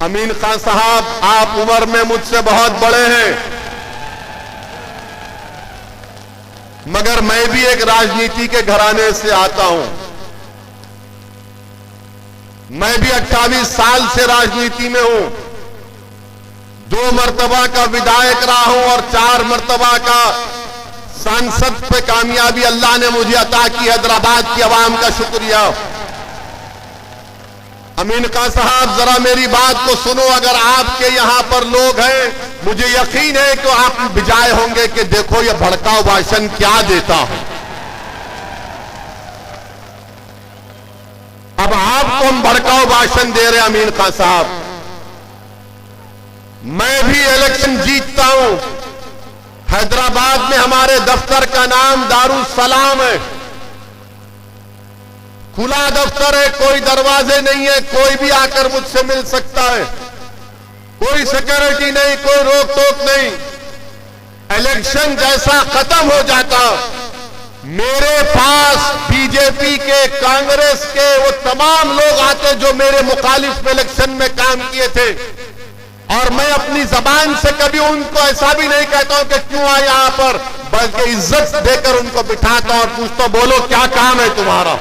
अमीन खान साहब, आप उम्र में मुझसे बहुत बड़े हैं, मगर मैं भी एक राजनीति के घराने से आता हूं। मैं भी 28 साल से राजनीति में हूं। 2 मर्तबा का विधायक रहा हूं और 4 मर्तबा का सांसद पे कामयाबी अल्लाह ने मुझे अता की। हैदराबाद की आवाम का शुक्रिया। अमीन खान साहब, जरा मेरी बात को सुनो। अगर आपके यहां पर लोग हैं, मुझे यकीन है कि आप बिजाए होंगे कि देखो ये भड़काऊ भाषण क्या देता है। अब आपको हम भड़काऊ भाषण दे रहे हैं। अमीन खान साहब, मैं भी इलेक्शन जीतता हूं। हैदराबाद में हमारे दफ्तर का नाम दारुस्सलाम है। खुला दफ्तर है, कोई दरवाजे नहीं है, कोई भी आकर मुझसे मिल सकता है। कोई सिक्योरिटी नहीं, कोई रोक टोक नहीं। इलेक्शन जैसा खत्म हो जाता, मेरे पास बीजेपी के, कांग्रेस के वो तमाम लोग आते जो मेरे मुखालिफ इलेक्शन में काम किए थे, और मैं अपनी जबान से कभी उनको ऐसा भी नहीं कहता हूं कि क्यों आए यहां पर, बल्कि इज्जत देकर उनको बिठाता हूं और पूछता, बोलो क्या काम है तुम्हारा।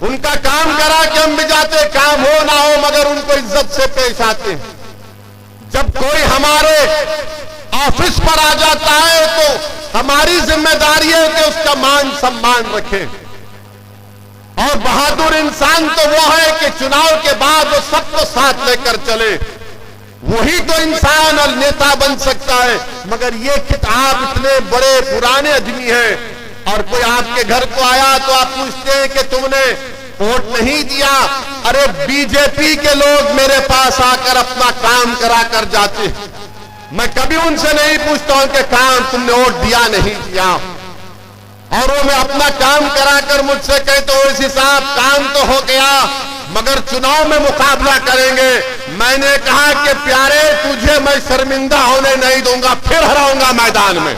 उनका काम करा के हम भी जाते, काम हो ना हो, मगर उनको इज्जत से पेश आते। जब कोई हमारे ऑफिस पर आ जाता है तो हमारी जिम्मेदारी है कि उसका मान सम्मान रखें। और बहादुर इंसान तो वो है कि चुनाव के बाद वो सबको साथ लेकर चले। वही तो इंसान और नेता बन सकता है। मगर ये कि आप इतने बड़े पुराने आदमी हैं और कोई आपके घर को आया तो आप पूछते हैं कि तुमने वोट नहीं दिया। अरे बीजेपी के लोग मेरे पास आकर अपना काम करा कर जाते, मैं कभी उनसे नहीं पूछता हूं कि काम तुमने वोट दिया नहीं दिया। और वो मैं अपना काम कराकर मुझसे कहते हो इसी साहब काम तो हो गया, मगर चुनाव में मुकाबला करेंगे। मैंने कहा कि प्यारे, तुझे मैं शर्मिंदा होने नहीं दूंगा, फिर हराऊंगा मैदान में।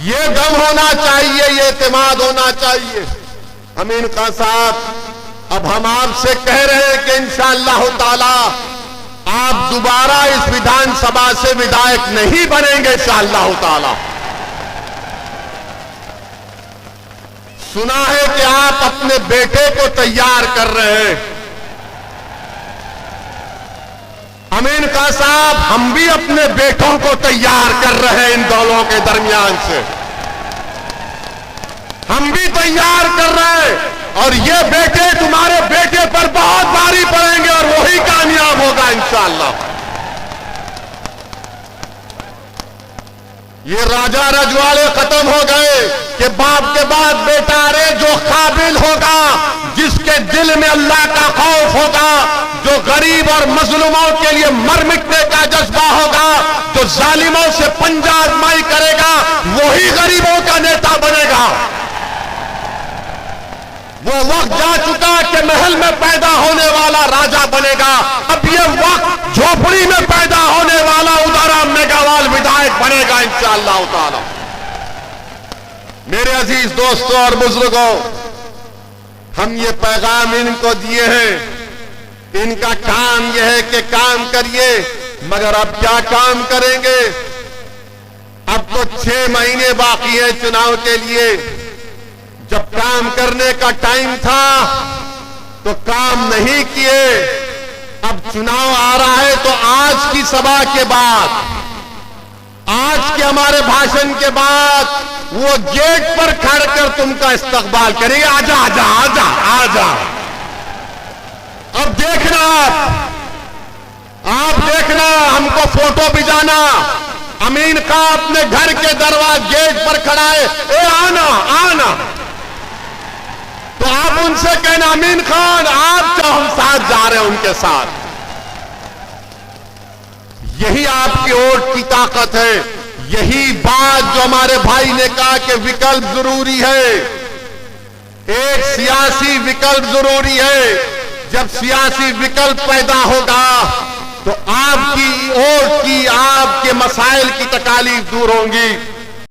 ये दम होना चाहिए, ये एतमाद होना चाहिए। अमीन खान साहब, अब हम आपसे कह रहे हैं कि इंशाअल्लाह ताला आप दोबारा इस विधानसभा से विधायक नहीं बनेंगे इंशाअल्लाह ताला। सुना है कि आप अपने बेटे को तैयार कर रहे हैं। अमीन खान साहब, हम भी अपने बेटों को तैयार कर रहे हैं। इन दोनों के दरमियान से हम भी तैयार कर रहे हैं, और ये बेटे तुम्हारे बेटे पर बहुत भारी पड़ेंगे और वही कामयाब होगा इंशाअल्लाह। ये राजा रजवाड़े खत्म हो गए कि बाप के बाद बेटा। रे जो काबिल होगा, जिसके दिल में अल्लाह का खौफ होगा, जो गरीब और मजलूमों के लिए मर मिटने का जज्बा होगा, जो जालिमों से पंजा आजमाई करेगा, वही गरीबों का नेता बनेगा। वो वक्त जा चुका कि महल में पैदा होने वाला राजा बनेगा। अब ये वक्त झोपड़ी में पैदा होने वाला उदारा मेघावाल विधायक बनेगा इंशाअल्लाह ताला। मेरे अजीज दोस्तों और बुजुर्गों, हम ये पैगाम इनको दिए हैं। इनका काम यह है कि काम करिए, मगर अब क्या काम करेंगे। अब तो 6 महीने बाकी है चुनाव के लिए। जब काम करने का टाइम था तो काम नहीं किए। अब चुनाव आ रहा है तो आज की सभा के बाद, आज के हमारे भाषण के बाद वो गेट पर खड़ कर तुमका इस्तकबाल करेंगे। आजा आजा आजा आजा। अब देखना, आप देखना, हमको फोटो भिजाना। अमीन खान अपने घर के दरवाजे गेट पर खड़ा है, ए आना आना। तो आप उनसे कहना, अमीन खान आप जो हम साथ जा रहे हैं उनके साथ। यही आपकी वोट की ताकत है। यही बात जो हमारे भाई ने कहा कि विकल्प जरूरी है, एक सियासी विकल्प जरूरी है। जब सियासी विकल्प पैदा होगा तो आपकी वोट की, आपके मसाइल की तकालीफ दूर होंगी।